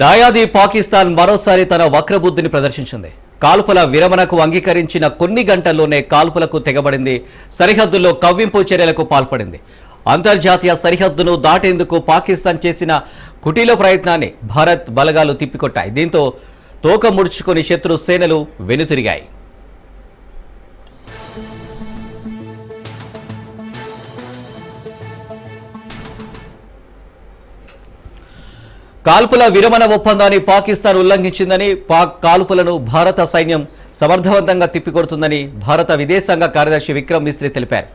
దాయాది పాకిస్తాన్ మరోసారి తన వక్రబుద్ధిని ప్రదర్శించింది. కాల్పుల విరమణకు అంగీకరించిన కొన్ని గంటల్లోనే కాల్పులకు తెగబడింది. సరిహద్దుల్లో కవ్వింపు చర్యలకు పాల్పడింది. అంతర్జాతీయ సరిహద్దును దాటేందుకు పాకిస్తాన్ చేసిన కుటీల ప్రయత్నాన్ని భారత్ బలగాలు తిప్పికొట్టాయి. దీంతో తోక ముడుచుకొని శత్రు సేనలు వెనుతిరిగాయి. కాల్పుల విరమణ ఒప్పందాన్ని పాకిస్తాన్ ఉల్లంఘించిందని, పాక్ కాల్పులను భారత సైన్యం సమర్థవంతంగా తిప్పికొడుతుందని భారత విదేశాంగ కార్యదర్శి విక్రమ్ మిస్త్రీ తెలిపారు.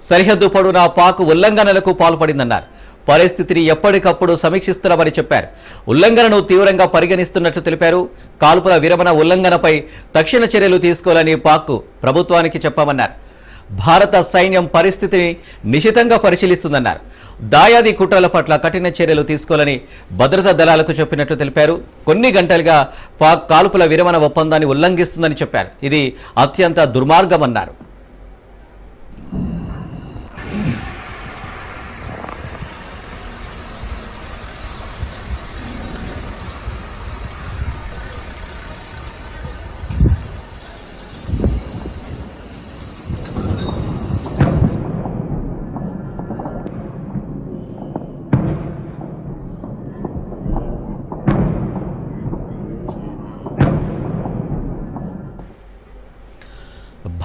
సరిహద్దు పొడవునా పాక్ ఉల్లంఘనలకు పాల్పడిందన్నారు. పరిస్థితిని ఎప్పటికప్పుడు సమీక్షిస్తున్నామని చెప్పారు. ఉల్లంఘనను తీవ్రంగా పరిగణిస్తున్నట్లు తెలిపారు. కాల్పుల విరమణ ఉల్లంఘనపై తక్షణ చర్యలు తీసుకోవాలని పాక్ ప్రభుత్వానికి చెప్పామన్నారు. భారత సైన్యం పరిస్థితిని నిశితంగా పరిశీలిస్తుందన్నారు. దాయాది కుట్రల పట్ల కఠిన చర్యలు తీసుకోవాలని భద్రతా దళాలకు చెప్పినట్లు తెలిపారు. కొన్ని గంటలుగా పాక్ కాల్పుల విరమణ ఒప్పందాన్ని ఉల్లంఘిస్తుందని చెప్పారు. ఇది అత్యంత దుర్మార్గమన్నారు.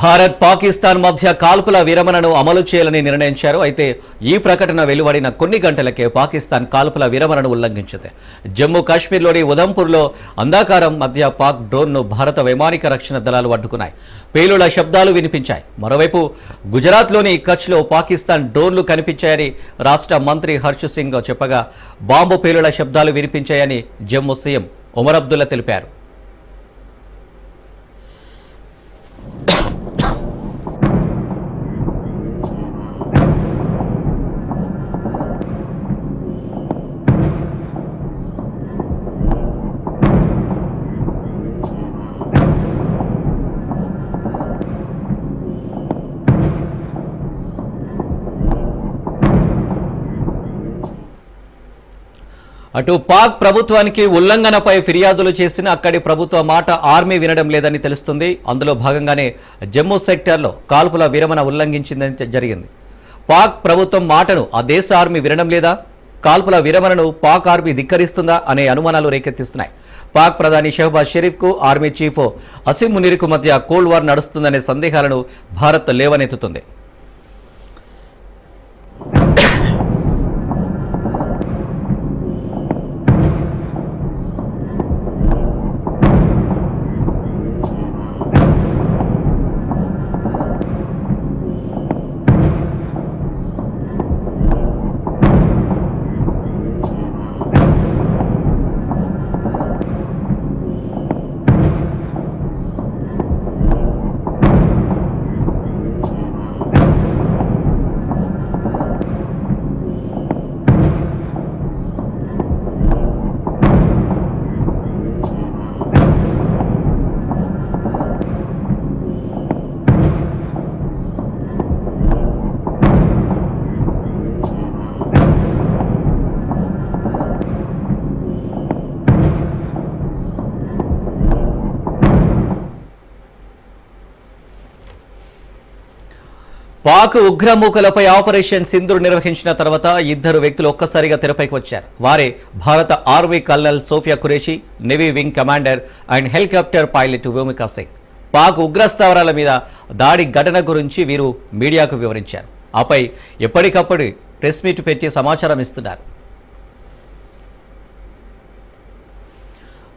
భారత్ పాకిస్తాన్ మధ్య కాల్పుల విరమణను అమలు చేయాలని నిర్ణయించారు. అయితే ఈ ప్రకటన వెలువడిన కొన్ని గంటలకే పాకిస్తాన్ కాల్పుల విరమణను ఉల్లంఘించింది. జమ్మూ కాశ్మీర్లోని ఉదంపూర్లో అంధాకారం మధ్య పాక్ డ్రోన్ను భారత వైమానిక రక్షణ దళాలు అడ్డుకున్నాయి. పేలుళ్ల శబ్దాలు వినిపించాయి. మరోవైపు గుజరాత్లోని కచ్లో పాకిస్తాన్ డ్రోన్లు కనిపించాయని రాష్ట్ర మంత్రి హర్ష్ సింగ్ చెప్పగా, బాంబు పేలుళ్ల శబ్దాలు వినిపించాయని జమ్మూ సీఎం ఒమర్ అబ్దుల్లా తెలిపారు. అటు పాక్ ప్రభుత్వానికి ఉల్లంఘనపై ఫిర్యాదులు చేసిన అక్కడి ప్రభుత్వ మాట ఆర్మీ వినడం లేదని తెలుస్తుంది. అందులో భాగంగానే జమ్మూ సెక్టార్లో కాల్పుల విరమణ ఉల్లంఘించిందని జరిగింది. పాక్ ప్రభుత్వం మాటను ఆ దేశ ఆర్మీ వినడం లేదా, కాల్పుల విరమణను పాక్ ఆర్మీ ధిక్కరిస్తుందా అనే అనుమానాలు రేకెత్తిస్తున్నాయి. పాక్ ప్రధాని షెహబాజ్ షరీఫ్కు ఆర్మీ చీఫ్ అసీం మునీర్కు మధ్య కోల్డ్ వార్ నడుస్తుందనే సందేహాలను భారత్ లేవనెత్తుతుంది. పాక్ ఉగ్రమూకలపై ఆపరేషన్ సింధూర్ నిర్వహించిన తర్వాత ఇద్దరు వ్యక్తులు ఒక్కసారిగా తెరపైకి వచ్చారు. వారే భారత army colonel Sophia Qureshi, navy wing commander and helicopter pilot Vyomika Singh. Pak ఉగ్రస్థావరాల మీద దాడి ఘటన గురించి వీరు మీడియాకు వివరించారు. ఆపై ఎప్పటికప్పుడు ప్రెస్ మీట్ పెట్టి సమాచారం ఇస్తున్నారు.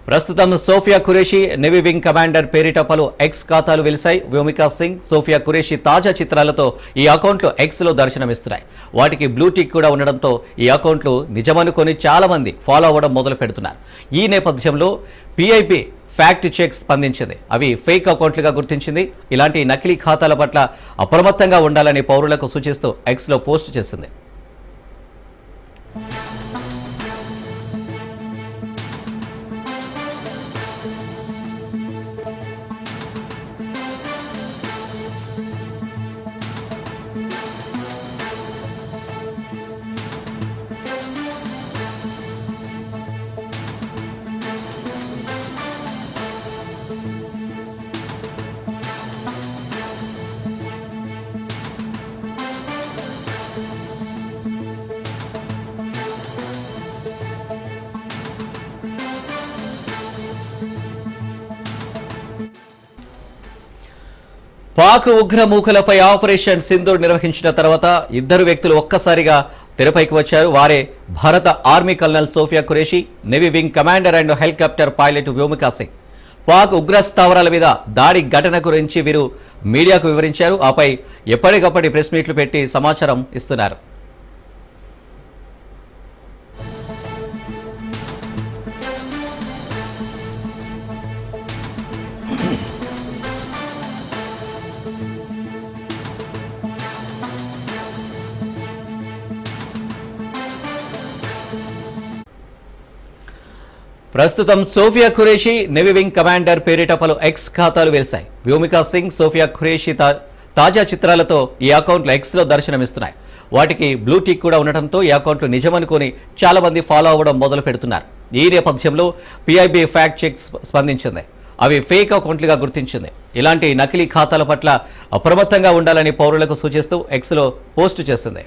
ప్రస్తుతం Sophia Qureshi, navy wing commander పేరిట పలు ఎక్స్ ఖాతాలు వెలిశాయి. వ్యోమికా సింగ్, సోఫియా ఖురేషీ తాజా చిత్రాలతో ఈ అకౌంట్లు ఎక్స్లో దర్శనమిస్తున్నాయి. వాటికి బ్లూ టిక్ కూడా ఉండడంతో ఈ అకౌంట్లు నిజమనుకొని చాలా మంది ఫాలో అవ్వడం మొదలు పెడుతున్నారు. ఈ నేపథ్యంలో PIB ఫ్యాక్ట్ చెక్ స్పందించింది. అవి ఫేక్ అకౌంట్లుగా గుర్తించింది. ఇలాంటి నకిలీ ఖాతాల పట్ల అప్రమత్తంగా ఉండాలని పౌరులకు సూచిస్తూ ఎక్స్లో పోస్ట్ చేసింది. పాక్ ఉగ్రమూకలపై ఆపరేషన్ సింధూర్ నిర్వహించిన తర్వాత ఇద్దరు వ్యక్తులు ఒక్కసారిగా తెరపైకి వచ్చారు. వారే భారత army colonel Sophia Qureshi, navy wing commander and helicopter pilot Vyomika Singh. Pak ఉగ్ర స్థావరాల మీద దాడి ఘటన గురించి వీరు మీడియాకు వివరించారు. ఆపై ఎప్పటికప్పటి ప్రెస్ మీట్లు పెట్టి సమాచారం ఇస్తున్నారు. ప్రస్తుతం Sophia Qureshi, navy wing commander పేరిట పలు ఎక్స్ ఖాతాలు వెలిశాయి. వ్యోమికా సింగ్, సోఫియా ఖురేషీ తాజా చిత్రాలతో ఈ అకౌంట్లు ఎక్స్లో దర్శనమిస్తున్నాయి. వాటికి బ్లూ టిక్ కూడా ఉండటంతో ఈ అకౌంట్లు నిజమనుకొని చాలా మంది ఫాలో అవ్వడం మొదలు పెడుతున్నారు. ఈ నేపథ్యంలో PIB ఫ్యాక్ట్ చెక్ స్పందించింది. అవి ఫేక్ అకౌంట్లుగా గుర్తించింది. ఇలాంటి నకిలీ ఖాతాల పట్ల అప్రమత్తంగా ఉండాలని పౌరులకు సూచిస్తూ ఎక్స్లో పోస్టు చేసింది.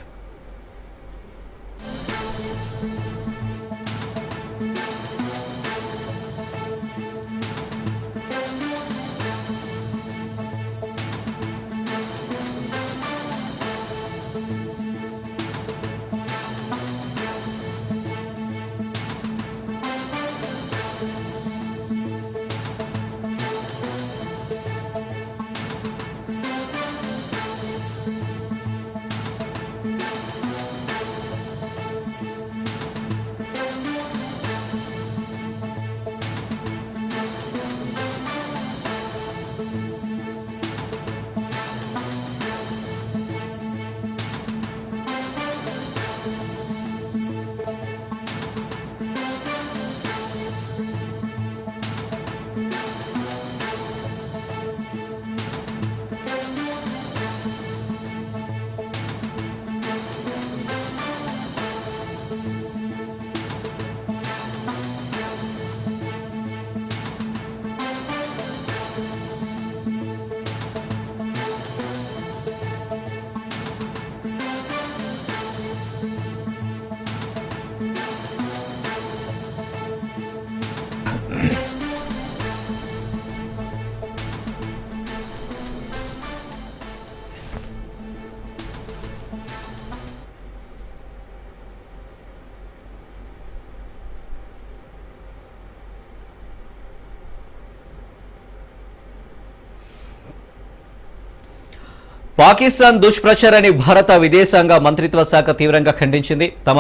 పాకిస్తాన్ దుష్ప్రచారాన్ని భారత విదేశాంగ మంత్రిత్వ శాఖ తీవ్రంగా ఖండించింది. తమ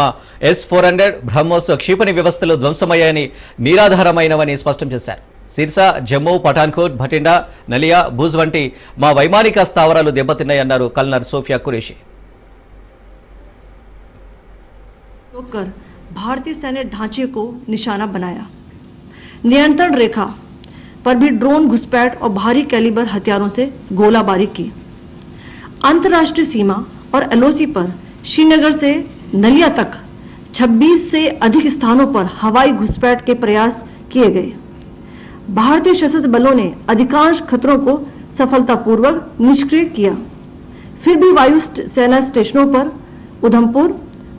S-400 బ్రహ్మోస్ క్షిపణి వ్యవస్థలు ధ్వంసమయ్యాయని, నిరాధారమైనవని స్పష్టం చేశారు. సిర్సా, జమ్మూ, పఠాన్కోట్, భటిండా, నలియా, భూజ్ వంటి మా వైమానిక స్థావరాలు దెబ్బతిన్నాయన్నారు కల్నల్ సోఫియా ఖురేషీ. भारतीय सैन्य ढांचे को निशाना बनाया. नियंत्रण रेखा पर भी ड्रोन घुसपैठ और भारी कैलिबर हथियारों से गोलाबारी की. अंतर्राष्ट्रीय सीमा और LOC पर श्रीनगर से नलिया तक 26 से अधिक स्थानों पर हवाई घुसपैठ के प्रयास किए गए. भारतीय सशस्त्र बलों ने अधिकांश खतरों को सफलतापूर्वक निष्क्रिय किया. फिर भी वायु सेना स्टेशनों पर उधमपुर,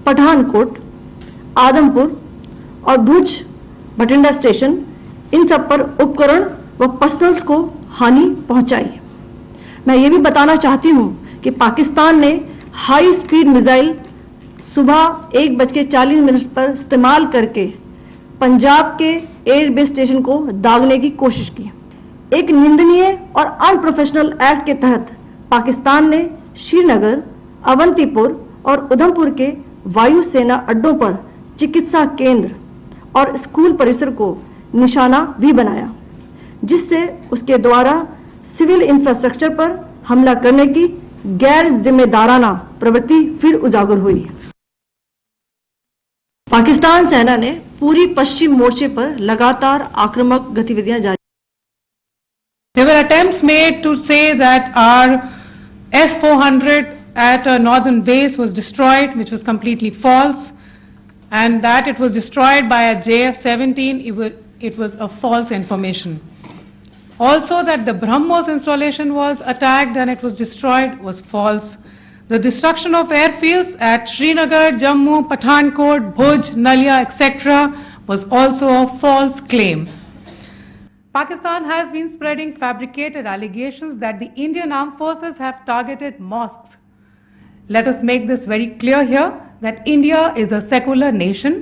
पठानकोट, आदमपुर और भुज, भटिंडा स्टेशन, इन सब पर उपकरण व पर्सनल्स को हानि पहुंचाई. मैं ये भी बताना चाहती हूं कि पाकिस्तान ने हाई स्पीड मिसाइल सुबह 1:40 पर इस्तेमाल करके पंजाब के एयरबेस स्टेशन को दागने की कोशिश की. एक निंदनीय और अनप्रोफेशनल एक्ट के तहत पाकिस्तान ने श्रीनगर, अवंतीपुर और उधमपुर के वायु सेना अड्डों पर चिकित्सा केंद्र और स्कूल परिसर को निशाना भी बनाया, जिससे उसके द्वारा सिविल इंफ्रास्ट्रक्चर पर हमला करने की गैर जिम्मेदाराना प्रवृत्ति फिर उजागर हुई. पाकिस्तान सेना ने पूरी पश्चिम मोर्चे पर लगातार आक्रामक गतिविधियां जारी. There were attempts made to say that our S-400 at a northern base was destroyed, which was completely false, and that it was destroyed by a JF-17, it was a false information. Also that the BrahMos installation was attacked and it was destroyed was false. The destruction of airfields at Srinagar, Jammu, Pathankot, Bhuj, Nalia, etc. was also a false claim. Pakistan has been spreading fabricated allegations that the Indian armed forces have targeted mosques. Let us make this very clear here that India is a secular nation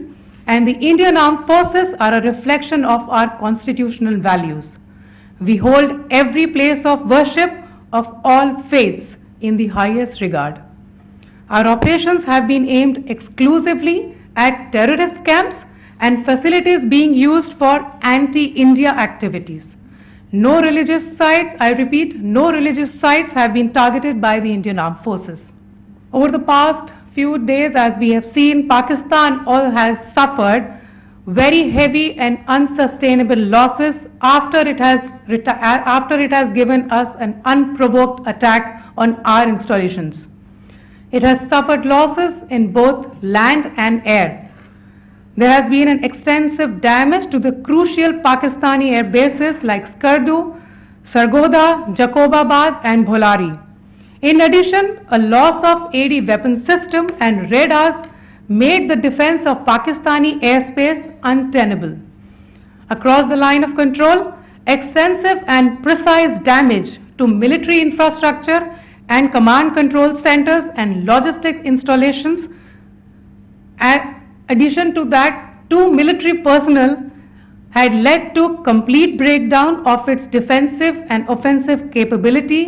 and the Indian armed forces are a reflection of our constitutional values. We hold every place of worship of all faiths in the highest regard. Our operations have been aimed exclusively at terrorist camps and facilities being used for anti-India activities. No religious sites, I repeat, no religious sites have been targeted by the Indian armed forces. Over the past few days, as we have seen, Pakistan all has suffered very heavy and unsustainable losses after it has given us an unprovoked attack on our installations. It has suffered losses in both land and air. There has been an extensive damage to the crucial Pakistani air bases like Skardu, Sargodha, Jacobabad and Bholari. In addition, a loss of AD weapon system and radars made the defense of Pakistani airspace untenable. Across the line of control, extensive and precise damage to military infrastructure and command control centers and logistic installations. Addition to that, 2 military personnel had led to complete breakdown of its defensive and offensive capability.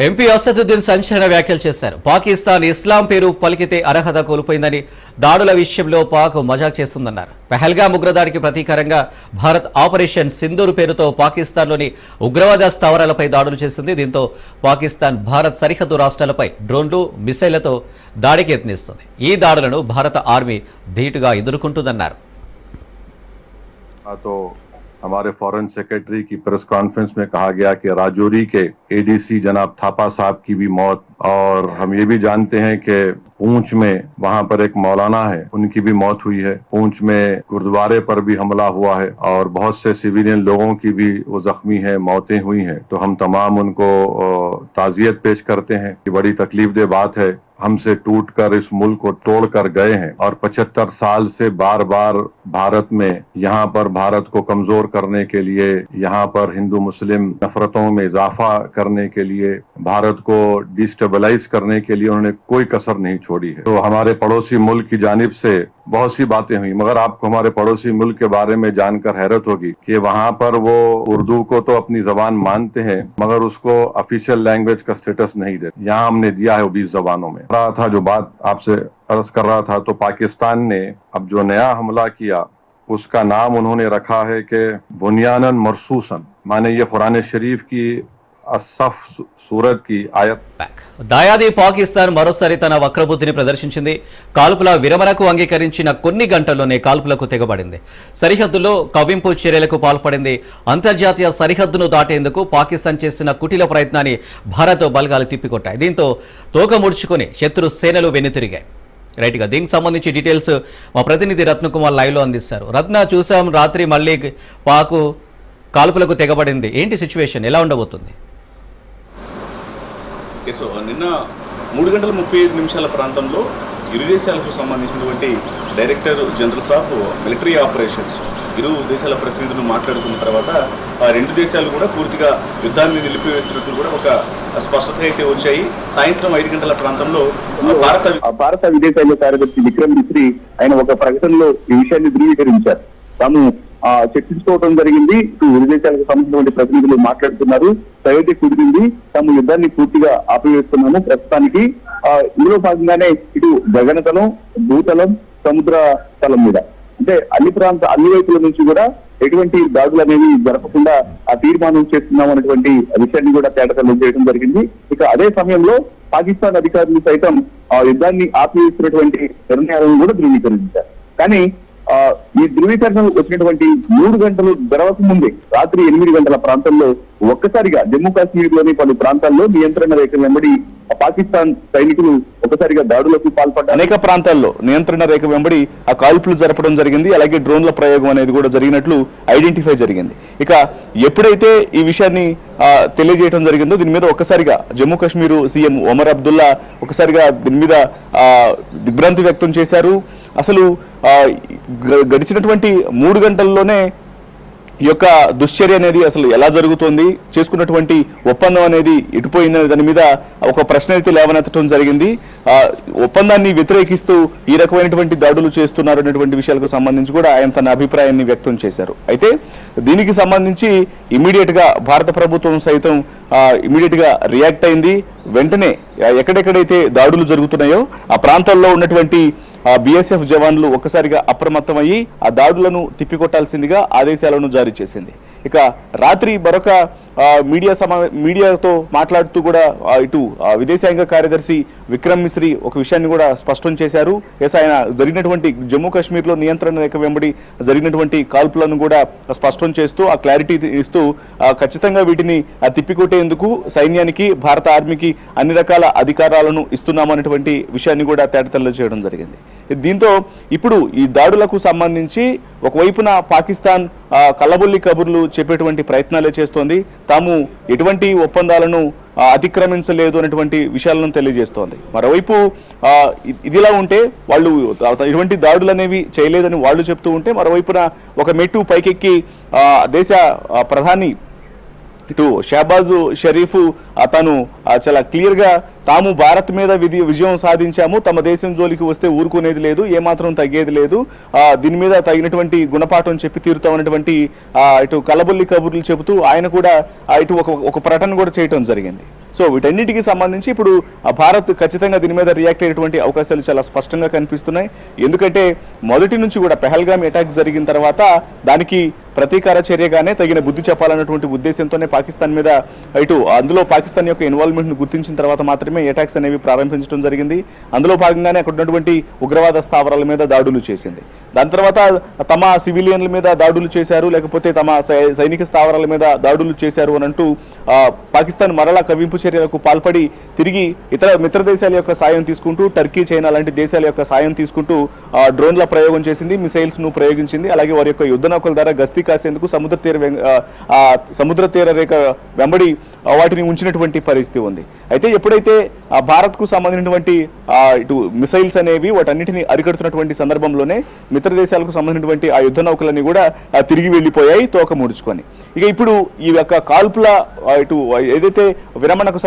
MP Asaduddin సంచలన వ్యాఖ్యలు చేశారు. పాకిస్తాన్ ఇస్లాం పేరు పలికితే అర్హత కోల్పోయిందని, దాడుల విషయంలో పాక్ మజాక్ చేస్తుందన్నారు. Pahalgam ఉగ్రదాడికి ప్రతీకారంగా Bharat operation Sindoor పేరుతో పాకిస్తాన్లోని ఉగ్రవాద స్థావరాలపై దాడులు చేసింది. దీంతో పాకిస్తాన్ భారత్ సరిహద్దు రాష్ట్రాలపై డ్రోన్లు, మిసైళ్లతో దాడికి యత్నిస్తుంది. ఈ దాడులను భారత ఆర్మీ ధీటుగా ఎదుర్కొంటుందన్నారు. हमारे फॉरेन सेक्रेटरी की प्रेस कॉन्फ्रेंस में कहा गया कि राजौरी के एडीसी जनाब थापा साहब की भी मौत, और हम ये भी जानते हैं कि पूंछ में वहां पर एक मौलाना है, उनकी भी मौत हुई है. पूंछ में गुरुद्वारे पर भी हमला हुआ है और बहुत से सिविलियन लोगों की भी वो जख्मी है, मौतें हुई हैं. तो हम तमाम उनको ताजियत पेश करते हैं कि बड़ी तकलीफ दे बात है, हमसे टूटकर इस मुल्क को तोड़कर गए हैं और 75 साल से बार बार भारत में यहाँ पर भारत को कमजोर करने के लिए, यहाँ पर हिंदू मुस्लिम नफरतों में इजाफा करने के लिए, भारत को डिस्टेबलाइज करने के लिए उन्होंने कोई कसर नहीं छोड़ी है. तो हमारे पड़ोसी मुल्क की जानिब से बहुत सी बातें हुई, मगर आपको हमारे पड़ोसी मुल्क के बारे में जानकर हैरत होगी कि वहाँ पर वो उर्दू को तो अपनी जबान मानते हैं मगर उसको ऑफिशियल लैंग्वेज का स्टेटस नहीं देते. यहाँ हमने दिया है वो 20 जबानों में. रहा था जो बात आपसे अर्ज कर रहा था, तो पाकिस्तान ने अब जो नया हमला किया उसका नाम उन्होंने रखा है कि बुनियानन मरसूसन, माने ये कुरान शरीफ की असफ सूरत की आयत. దాయాది పాకిస్తాన్ మరోసారి తన వక్రబుద్ధిని ప్రదర్శించింది. కాల్పుల విరమణకు అంగీకరించిన కొన్ని గంటల్లోనే కాల్పులకు తెగబడింది. సరిహద్దులో కవ్వింపు చర్యలకు పాల్పడింది. అంతర్జాతీయ సరిహద్దును దాటేందుకు పాకిస్తాన్ చేసిన కుటిల ప్రయత్నాన్ని భారత్ బలగాలు తిప్పికొట్టాయి. దీంతో తోక ముడుచుకుని శత్రు సేనలు వెన్నుతిరిగాయి. రైట్గా దీనికి సంబంధించి డీటెయిల్స్ మా ప్రతినిధి రత్నకుమార్ లైవ్లో అందిస్తారు. రత్న, చూసాం రాత్రి మళ్ళీ పాకు కాల్పులకు తెగబడింది. ఏంటి సిచ్యువేషన్, ఎలా ఉండబోతుంది? సో నిన్న 3:35 ప్రాంతంలో ఇరు దేశాలకు సంబంధించినటువంటి director generals of military operations ఇరు దేశాల ప్రతినిధులు మాట్లాడుకున్న తర్వాత ఆ రెండు దేశాలు కూడా పూర్తిగా యుద్ధాన్ని నిలిపివేస్తున్నట్టు కూడా ఒక స్పష్టత అయితే వచ్చాయి. సాయంత్రం 5 గంటల ప్రాంతంలో భారత విదేశాంగ కార్యదర్శి విక్రమ్ మిశ్రీ ఆయన ఒక ప్రకటనలో ఈ విషయాన్ని ధృవీకరించారు. తాము చర్చించుకోవడం జరిగింది, ఇటు ఇరు దేశాలకు సంబంధించిన ప్రతినిధులు మాట్లాడుతున్నారు, సయోధ్య కుదిరింది, తాము యుద్ధాన్ని పూర్తిగా ఆపివేస్తున్నాము ప్రస్తుతానికి. ఇందులో భాగంగానే ఇటు గగనతలం, భూతలం, సముద్ర తలం మీద అంటే అన్ని వైపుల నుంచి కూడా ఎటువంటి దాడులు అనేవి జరపకుండా ఆ తీర్మానం చేస్తున్నాం అనేటువంటి విషయాన్ని కూడా తేటతెల్లం చేయడం జరిగింది. ఇక అదే సమయంలో పాకిస్తాన్ అధికారులు సైతం ఆ యుద్ధాన్ని ఆపివేస్తున్నటువంటి నిర్ణయాలను కూడా ధృవీకరించారు. కానీ ఈ ధృవీకరణ వచ్చినటువంటి 3 గంటలు గడవక ముందే రాత్రి 8 గంటల ప్రాంతంలో ఒక్కసారిగా జమ్మూ కాశ్మీర్ లోని పలు ప్రాంతాల్లో నియంత్రణ రేఖ వెంబడి పాకిస్తాన్ సైనికులు ఒకసారిగా దాడులకు పాల్పడ్డారు. అనేక ప్రాంతాల్లో నియంత్రణ రేఖ వెంబడి ఆ కాల్పులు జరపడం జరిగింది. అలాగే డ్రోన్ల ప్రయోగం అనేది కూడా జరిగినట్లు ఐడెంటిఫై జరిగింది. ఇక ఎప్పుడైతే ఈ విషయాన్ని తెలియజేయడం జరిగిందో దీని మీద ఒక్కసారిగా జమ్మూ కాశ్మీర్ సీఎం ఒమర్ అబ్దుల్లా ఒకసారిగా దీని మీద దిగ్భ్రాంతి వ్యక్తం చేశారు. అసలు గడిచినటువంటి 3 గంటల్లోనే ఈ యొక్క దుశ్చర్య అనేది అసలు ఎలా జరుగుతోంది, చేసుకున్నటువంటి ఒప్పందం అనేది ఎటుపోయిందనే దాని మీద ఒక ప్రశ్న అయితే లేవనెత్తడం జరిగింది. ఒప్పందాన్ని వ్యతిరేకిస్తూ ఈ రకమైనటువంటి దాడులు చేస్తున్నారు అనేటువంటి విషయాలకు సంబంధించి కూడా ఆయన తన అభిప్రాయాన్ని వ్యక్తం చేశారు. అయితే దీనికి సంబంధించి ఇమీడియట్ గా భారత ప్రభుత్వం సైతం ఇమీడియట్ గా రియాక్ట్ అయింది. వెంటనే ఎక్కడెక్కడైతే దాడులు జరుగుతున్నాయో ఆ ప్రాంతాల్లో ఉన్నటువంటి బీఎస్ఎఫ్ జవాన్లు ఒక్కసారిగా అప్రమత్తమయ్యి ఆ దాడులను తిప్పికొట్టాల్సిందిగా ఆదేశాలను జారీ చేసింది. ఇక రాత్రి మరొక మీడియాతో మాట్లాడుతూ కూడా ఇటు విదేశాంగ కార్యదర్శి విక్రమ్ మిశ్రీ ఒక విషయాన్ని కూడా స్పష్టం చేశారు. ఆయన జరిగినటువంటి జమ్మూ కాశ్మీర్లో నియంత్రణ రేఖ వెంబడి జరిగినటువంటి కాల్పులను కూడా స్పష్టం చేస్తూ ఆ క్లారిటీ ఇస్తూ ఖచ్చితంగా వీటిని తిప్పికొట్టేందుకు సైన్యానికి భారత ఆర్మీకి అన్ని రకాల అధికారాలను ఇస్తున్నామనేటువంటి విషయాన్ని కూడా తేటతెల్లం చేయడం జరిగింది. దీంతో ఇప్పుడు ఈ దాడులకు సంబంధించి ఒకవైపున పాకిస్తాన్ కల్లబొల్లి కబుర్లు చెప్పేటువంటి ప్రయత్నాలే చేస్తోంది. తాము ఎటువంటి ఒప్పందాలను అతిక్రమించలేదు అనేటువంటి విషయాలను తెలియజేస్తోంది. మరోవైపు ఇదిలా ఉంటే వాళ్ళు ఎటువంటి దాడులు అనేవి చేయలేదని వాళ్ళు చెప్తూ ఉంటే, మరోవైపున ఒక మెట్టు పైకెక్కి దేశ ప్రధాని ఇటు షహబాజ్ షరీఫ్ తను చాలా క్లియర్ గా తాము భారత్ మీద విజయం సాధించాము, తమ దేశం జోలికి వస్తే ఊరుకునేది లేదు, ఏమాత్రం తగ్గేది లేదు, దీని మీద తగినటువంటి గుణపాఠం చెప్పి తీరుతామన్నటువంటి ఇటు కలబొల్లి కబుర్లు చెబుతూ ఆయన కూడా ఇటు ఒక ప్రకటన కూడా చేయటం జరిగింది. సో వీటన్నిటికీ సంబంధించి ఇప్పుడు భారత్ ఖచ్చితంగా దీని మీద రియాక్ట్ అయ్యేటువంటి అవకాశాలు చాలా స్పష్టంగా కనిపిస్తున్నాయి. ఎందుకంటే మొదటి నుంచి కూడా పెహల్గామ్ అటాక్ జరిగిన తర్వాత దానికి ప్రతీకార చర్యగానే తగిన బుద్ధి చెప్పాలన్నటువంటి ఉద్దేశంతోనే పాకిస్తాన్ మీద ఇటు అందులో పాకిస్తాన్ యొక్క ఇన్వాల్వ్మెంట్ ను గుర్తించిన తర్వాత మాత్రమే అటాక్స్ అనేవి ప్రారంభించడం జరిగింది. అందులో భాగంగానే అక్కడ ఉన్నటువంటి ఉగ్రవాద స్థావరాల మీద దాడులు చేసింది. దాని తర్వాత తమ సివిలియన్ల మీద దాడులు చేశారు, లేకపోతే తమ సైనిక స్థావరాల మీద దాడులు చేశారు అని అంటూ పాకిస్తాన్ మరలా కవింపు చర్యలకు పాల్పడి తిరిగి ఇతర మిత్ర దేశాల యొక్క సాయం తీసుకుంటూ టర్కీ, చైనా లాంటి దేశాల యొక్క సాయం తీసుకుంటూ డ్రోన్ల ప్రయోగం చేసింది, మిసైల్స్ ను ప్రయోగించింది. అలాగే వారి యొక్క యుద్ధ నౌకల ద్వారా గస్తీ కాసేందుకు సముద్ర తీర రేఖ వెంబడి వాటిని ఉంచినటువంటి పరిస్థితి ఉంది. అయితే ఎప్పుడైతే భారత్ కు సంబంధించినటువంటి ఇటు మిసైల్స్ అనేవి వాటన్నిటిని అరికడుతున్నటువంటి సందర్భంలోనే మిత్ర దేశాలకు సంబంధించినటువంటి ఆ యుద్ధ నౌకలన్నీ కూడా తిరిగి వెళ్లిపోయాయి తోక ముడుచుకొని. ఇక ఇప్పుడు ఈ యొక్క కాల్పుల ఇటు ఏదైతే విరమణకు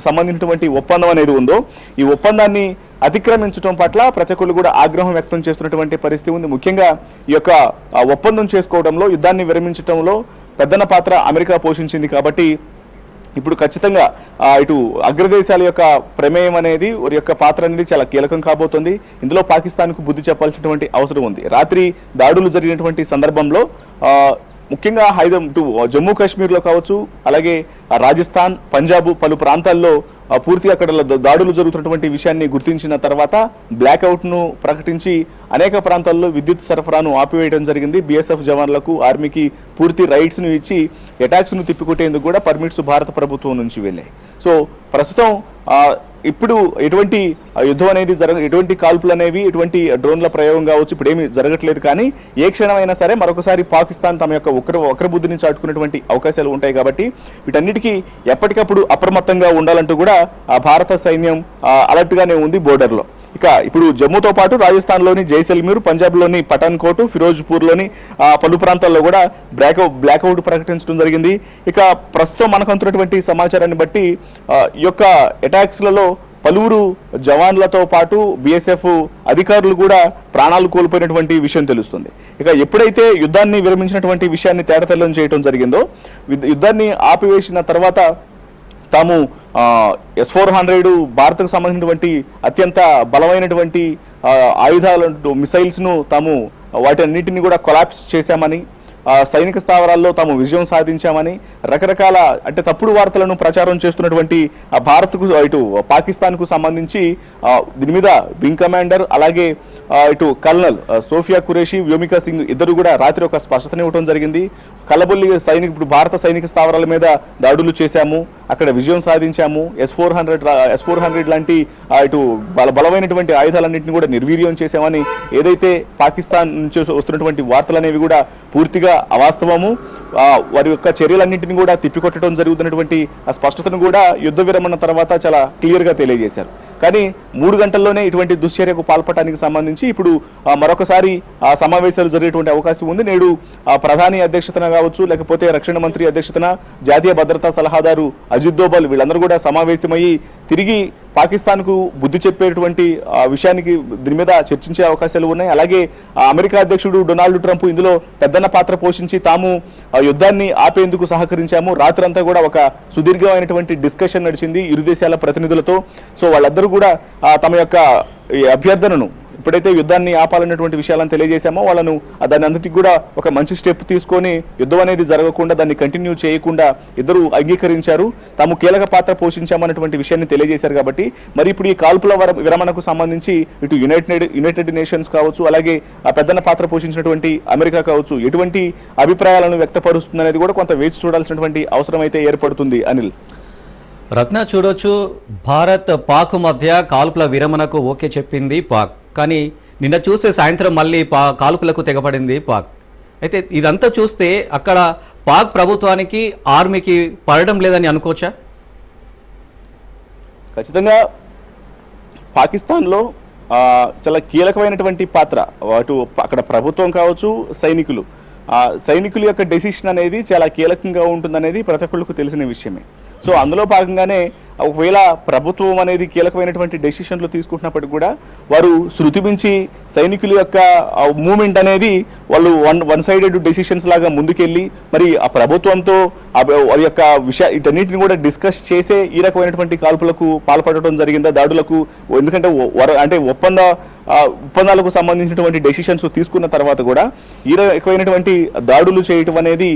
సంబంధించినటువంటి ఒప్పందం అనేది ఉందో ఈ ఒప్పందాన్ని అతిక్రమించడం పట్ల ప్రతి ఒక్కరు కూడా ఆగ్రహం వ్యక్తం చేస్తున్నటువంటి పరిస్థితి ఉంది. ముఖ్యంగా ఈ యొక్క ఒప్పందం చేసుకోవడంలో, యుద్ధాన్ని విరమించడంలో పెద్దన పాత్ర అమెరికా పోషించింది. కాబట్టి ఇప్పుడు ఖచ్చితంగా ఇటు అగ్రదేశాల యొక్క ప్రమేయం అనేది వారి యొక్క పాత్ర అనేది చాలా కీలకం కాబోతుంది. ఇందులో పాకిస్తాన్కు బుద్ధి చెప్పాల్సినటువంటి అవసరం ఉంది. రాత్రి దాడులు జరిగినటువంటి సందర్భంలో ముఖ్యంగా జమ్మూ కాశ్మీర్లో కావచ్చు, అలాగే రాజస్థాన్, పంజాబ్ పలు ప్రాంతాల్లో పూర్తిగా అక్కడ దాడులు జరుగుతున్నటువంటి విషయాన్ని గుర్తించిన తర్వాత బ్లాక్అవుట్ ను ప్రకటించి అనేక ప్రాంతాల్లో విద్యుత్ సరఫరాను ఆపివేయడం జరిగింది. బీఎస్ఎఫ్ జవాన్లకు, ఆర్మీకి పూర్తి రైట్స్ ను ఇచ్చి అటాక్స్ ను తిప్పికొట్టేందుకు కూడా పర్మిట్స్ భారత ప్రభుత్వం నుంచి వెళ్ళాయి. సో ప్రస్తుతం ఇప్పుడు ఎటువంటి యుద్ధం అనేది ఎటువంటి కాల్పులు అనేవి, ఎటువంటి డ్రోన్ల ప్రయోగం కావచ్చు ఇప్పుడు ఏమి జరగట్లేదు. కానీ ఏ క్షణమైనా సరే మరొకసారి పాకిస్తాన్ తమ యొక్క వక్రబుద్ధిని చాటుకునేటువంటి అవకాశాలు ఉంటాయి. కాబట్టి వీటన్నిటికీ ఎప్పటికప్పుడు అప్రమత్తంగా ఉండాలంటూ కూడా భారత సైన్యం అలర్ట్ గానే ఉంది బోర్డర్ లో. ఇక ఇప్పుడు జమ్మూతో పాటు రాజస్థాన్ లోని జైసల్మీర్, పంజాబ్ లోని పఠాన్కోట్, ఫిరోజ్పూర్ లోని పలు ప్రాంతాల్లో కూడా బ్లాక్అవుట్ ప్రకటించడం జరిగింది. ఇక ప్రస్తుతం మనకు అందుతున్నటువంటి సమాచారాన్ని బట్టి ఈ యొక్క అటాక్స్ లలో పలువురు జవాన్లతో పాటు బీఎస్ఎఫ్ అధికారులు కూడా ప్రాణాలు కోల్పోయినటువంటి విషయం తెలుస్తుంది. ఇక ఎప్పుడైతే యుద్ధాన్ని విరమించినటువంటి విషయాన్ని తేటతెల్లం చేయడం జరిగిందో, యుద్ధాన్ని ఆపివేసిన తర్వాత తాము S-400 భారత్కు సంబంధించినటువంటి అత్యంత బలమైనటువంటి ఆయుధాలు, మిసైల్స్ ను తాము వాటన్నిటిని కూడా కొలాప్స్ చేశామని, సైనిక స్థావరాల్లో తాము విజయం సాధించామని రకరకాల అంటే తప్పుడు వార్తలను ప్రచారం చేస్తున్నటువంటి భారత్కు ఇటు పాకిస్తాన్ కు సంబంధించి దీని మీద వింగ్ కమాండర్, అలాగే ఇటు కల్నల్ సోఫియా ఖురేషి, వ్యోమికా సింగ్ ఇద్దరు కూడా రాత్రి ఒక స్పష్టతనివ్వడం జరిగింది. కల్లబొల్లి ఇప్పుడు భారత సైనిక స్థావరాల మీద దాడులు చేశాము, అక్కడ విజయం సాధించాము, S-400 లాంటి ఇటు బలమైనటువంటి ఆయుధాలన్నింటినీ కూడా నిర్వీర్యం చేశామని ఏదైతే పాకిస్తాన్ నుంచి వస్తున్నటువంటి వార్తలు అనేవి కూడా పూర్తిగా అవాస్తవము, వారి యొక్క చర్యలన్నింటినీ కూడా తిప్పికొట్టడం జరుగుతున్నటువంటి ఆ స్పష్టతను కూడా యుద్ధ విరమణ తర్వాత చాలా క్లియర్ గా తెలియజేశారు. కానీ 3 గంటల్లోనే ఇటువంటి దుశ్చర్యకు పాల్పడటానికి సంబంధించి ఇప్పుడు మరొకసారి సమావేశాలు జరిగేటువంటి అవకాశం ఉంది. నేడు ప్రధాని అధ్యక్షతన కావచ్చు, లేకపోతే రక్షణ మంత్రి అధ్యక్షతన జాతీయ భద్రతా సలహాదారు అజిత్ దోవల్ వీళ్ళందరూ కూడా సమావేశమయ్యి తిరిగి పాకిస్తాన్కు బుద్ధి చెప్పేటువంటి విషయానికి దీని మీద చర్చించే అవకాశాలు ఉన్నాయి. అలాగే అమెరికా అధ్యక్షుడు డొనాల్డ్ ట్రంప్ ఇందులో పెద్దన్న పాత్ర పోషించి తాము యుద్ధాన్ని ఆపేందుకు సహకరించాము. రాత్రంతా కూడా ఒక సుదీర్ఘమైనటువంటి డిస్కషన్ నడిచింది ఇరు దేశాల ప్రతినిధులతో. సో వాళ్ళందరూ కూడా తమ యొక్క అభ్యర్థనను ఎప్పుడైతే యుద్ధాన్ని ఆపాలన్నటువంటి విషయాలను తెలియజేశామో వాళ్ళను దాని అంతటికి కూడా ఒక మంచి స్టెప్ తీసుకొని యుద్ధం అనేది జరగకుండా దాన్ని కంటిన్యూ చేయకుండా ఇద్దరు అంగీకరించారు. తాము కీలక పాత్ర పోషించామన్నటువంటి విషయాన్ని తెలియజేశారు. కాబట్టి మరి ఇప్పుడు ఈ కాల్పుల విరమణకు సంబంధించి ఇటు యునైటెడ్ నేషన్స్ కావచ్చు, అలాగే ఆ పెద్దన్న పాత్ర పోషించినటువంటి అమెరికా కావచ్చు, ఎటువంటి అభిప్రాయాలను వ్యక్తపరుస్తుందనేది కూడా కొంత వేచి చూడాల్సినటువంటి అవసరం అయితే ఏర్పడుతుంది. అనిల్, రత్న, చూడొచ్చు భారత్ పాక్ మధ్య కాల్పుల విరమణకు ఓకే చెప్పింది పాక్, కానీ నిన్న చూస్తే సాయంత్రం మళ్ళీ కాల్పులకు తెగపడింది పాక్. అయితే ఇదంతా చూస్తే అక్కడ పాక్ ప్రభుత్వానికి ఆర్మీకి పడడం లేదని అనుకోవచ్చా? ఖచ్చితంగా పాకిస్తాన్లో చాలా కీలకమైనటువంటి పాత్ర అటు అక్కడ ప్రభుత్వం కావచ్చు, సైనికుల యొక్క డెసిషన్ అనేది చాలా కీలకంగా ఉంటుందనేది ప్రతి ఒక్కళ్ళకు తెలిసిన విషయమే. సో అందులో భాగంగానే ఒకవేళ ప్రభుత్వం అనేది కీలకమైనటువంటి డెసిషన్లు తీసుకుంటున్నప్పటికీ కూడా వారు శృతి మించి సైనికుల యొక్క మూమెంట్ అనేది వాళ్ళు వన్ సైడెడ్ డెసిషన్స్ లాగా ముందుకెళ్ళి మరి ఆ ప్రభుత్వంతో వారి యొక్క వీటన్నిటిని కూడా డిస్కస్ చేసే ఈ రకమైనటువంటి కాల్పులకు పాల్పడటం జరిగిందా, దాడులకు? ఎందుకంటే అంటే ఒప్పందాలకు సంబంధించినటువంటి డెసిషన్స్ తీసుకున్న తర్వాత కూడా ఈ రకమైనటువంటి దాడులు చేయటం అనేది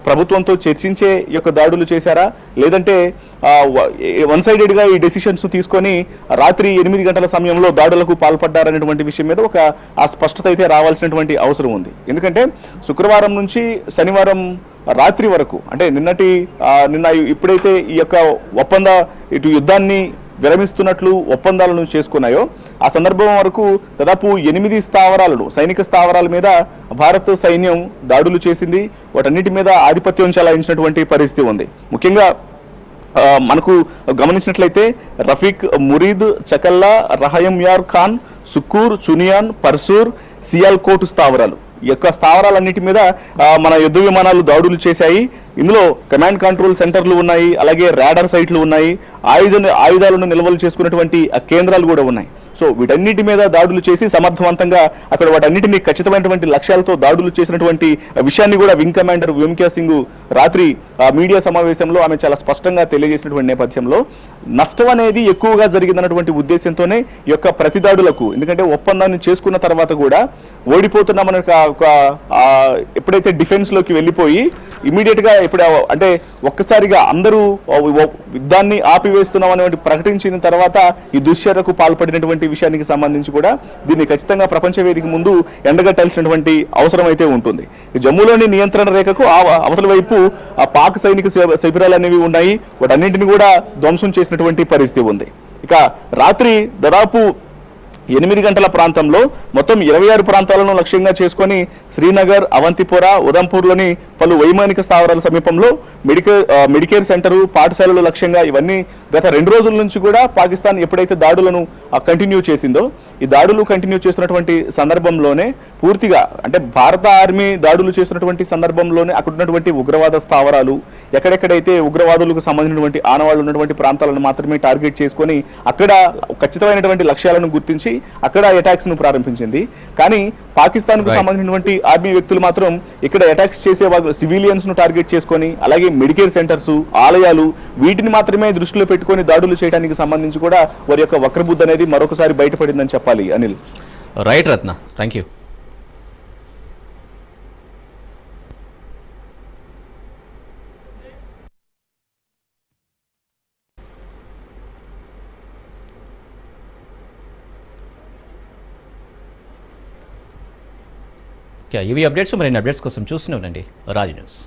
ప్రభుత్వంతో చర్చించే యొక్క దాడులు చేశారా, లేదంటే వన్ సైడెడ్గా ఈ డెసిషన్స్ తీసుకొని రాత్రి 8 గంటల సమయంలో దాడులకు పాల్పడ్డారనేటువంటి విషయం మీద ఒక స్పష్టత అయితే రావాల్సినటువంటి అవసరం ఉంది. ఎందుకంటే శుక్రవారం నుంచి శనివారం రాత్రి వరకు, అంటే నిన్న ఇప్పుడైతే ఈ యొక్క ఇటు యుద్ధాన్ని విరమిస్తున్నట్లు ఒప్పందాలను చేసుకున్నాయో ఆ సందర్భం వరకు దాదాపు 8 సైనిక స్థావరాల మీద భారత సైన్యం దాడులు చేసింది. వాటన్నిటి మీద ఆధిపత్యం చెలాయించినటువంటి పరిస్థితి ఉంది. ముఖ్యంగా మనకు గమనించినట్లయితే రఫీక్ మురీద్, చకల్లా, రహయంయార్ ఖాన్, సుక్కూర్, చునియాన్, పర్సూర్, సియాల్కోట్ స్థావరాలు, ఈ యొక్క స్థావరాలన్నిటి మీద మన యుద్ధ విమానాలు దాడులు చేశాయి. ఇందులో కమాండ్ కంట్రోల్ సెంటర్లు ఉన్నాయి, అలాగే రాడార్ సైట్లు ఉన్నాయి, ఆయుధాలను నిల్వలు చేసుకున్నటువంటి కేంద్రాలు కూడా ఉన్నాయి. సో వీటన్నిటి మీద దాడులు చేసి సమర్థవంతంగా అక్కడ వాటన్నిటిని ఖచ్చితమైనటువంటి లక్ష్యాలతో దాడులు చేసినటువంటి విషయాన్ని కూడా వింగ్ కమాండర్ వ్యోమికా సింగ్ రాత్రి మీడియా సమావేశంలో ఆమె చాలా స్పష్టంగా తెలియజేసినటువంటి నేపథ్యంలో నష్టం అనేది ఎక్కువగా జరిగిందన్నటువంటి ఉద్దేశంతోనే ఈ యొక్క ప్రతిదాడులకు, ఎందుకంటే ఒప్పందాన్ని చేసుకున్న తర్వాత కూడా ఓడిపోతున్నామని ఎప్పుడైతే డిఫెన్స్ లోకి వెళ్ళిపోయి ఇమీడియట్ గా అంటే ఒక్కసారిగా అందరూ యుద్ధాన్ని ఆపివేస్తున్నామని ప్రకటించిన తర్వాత ఈ దుశ్చర్యకు పాల్పడినటువంటి విషయానికి సంబంధించి కూడా దీన్ని ఖచ్చితంగా ప్రపంచ వేదిక ముందు ఎండగట్టాల్సినటువంటి అవసరం అయితే ఉంటుంది. జమ్మూలోని నియంత్రణ రేఖకు అవతల వైపు ఆ పాక్ సైనిక శిబిరాలు అనేవి ఉన్నాయి. వాటన్నింటిని కూడా ధ్వంసం చేసినటువంటి పరిస్థితి ఉంది. ఇక రాత్రి దాదాపు 8 గంటల ప్రాంతంలో మొత్తం 26 ప్రాంతాలను లక్ష్యంగా చేసుకొని శ్రీనగర్, అవంతిపుర, ఉదంపూర్లోని పలు వైమానిక స్థావరాల సమీపంలో మెడికేర్ సెంటరు, పాఠశాలలు లక్ష్యంగా ఇవన్నీ గత 2 రోజుల నుంచి కూడా పాకిస్తాన్ ఎప్పుడైతే దాడులను కంటిన్యూ చేసిందో ఈ దాడులు కంటిన్యూ చేస్తున్నటువంటి సందర్భంలోనే పూర్తిగా అంటే భారత ఆర్మీ దాడులు చేస్తున్నటువంటి సందర్భంలోనే అక్కడ ఉన్నటువంటి ఉగ్రవాద స్థావరాలు, ఎక్కడెక్కడైతే ఉగ్రవాదులకు సంబంధించినటువంటి ఆనవాళ్లు ఉన్నటువంటి ప్రాంతాలను మాత్రమే టార్గెట్ చేసుకొని అక్కడ ఖచ్చితమైనటువంటి లక్ష్యాలను గుర్తించి అక్కడ అటాక్స్ ను ప్రారంభించింది. కానీ పాకిస్తాన్ కు సంబంధించినటువంటి ఆర్మీ వ్యక్తులు మాత్రం ఇక్కడ అటాక్స్ చేసే సివిలియన్స్ ను టార్గెట్ చేసుకొని అలాగే మెడికేర్ సెంటర్స్, ఆలయాలు వీటిని మాత్రమే దృష్టిలో పెట్టుకొని దాడులు చేయడానికి సంబంధించి కూడా వారి యొక్క వక్రబుద్ధి అనేది మరొకసారి బయటపడిందని చెప్పాలి. Anil, right Ratna, thank you. ఇవి అప్డేట్స్, మరిన్ని అప్డేట్స్ కోసం చూస్తూనే ఉండండి రాజ్ న్యూస్.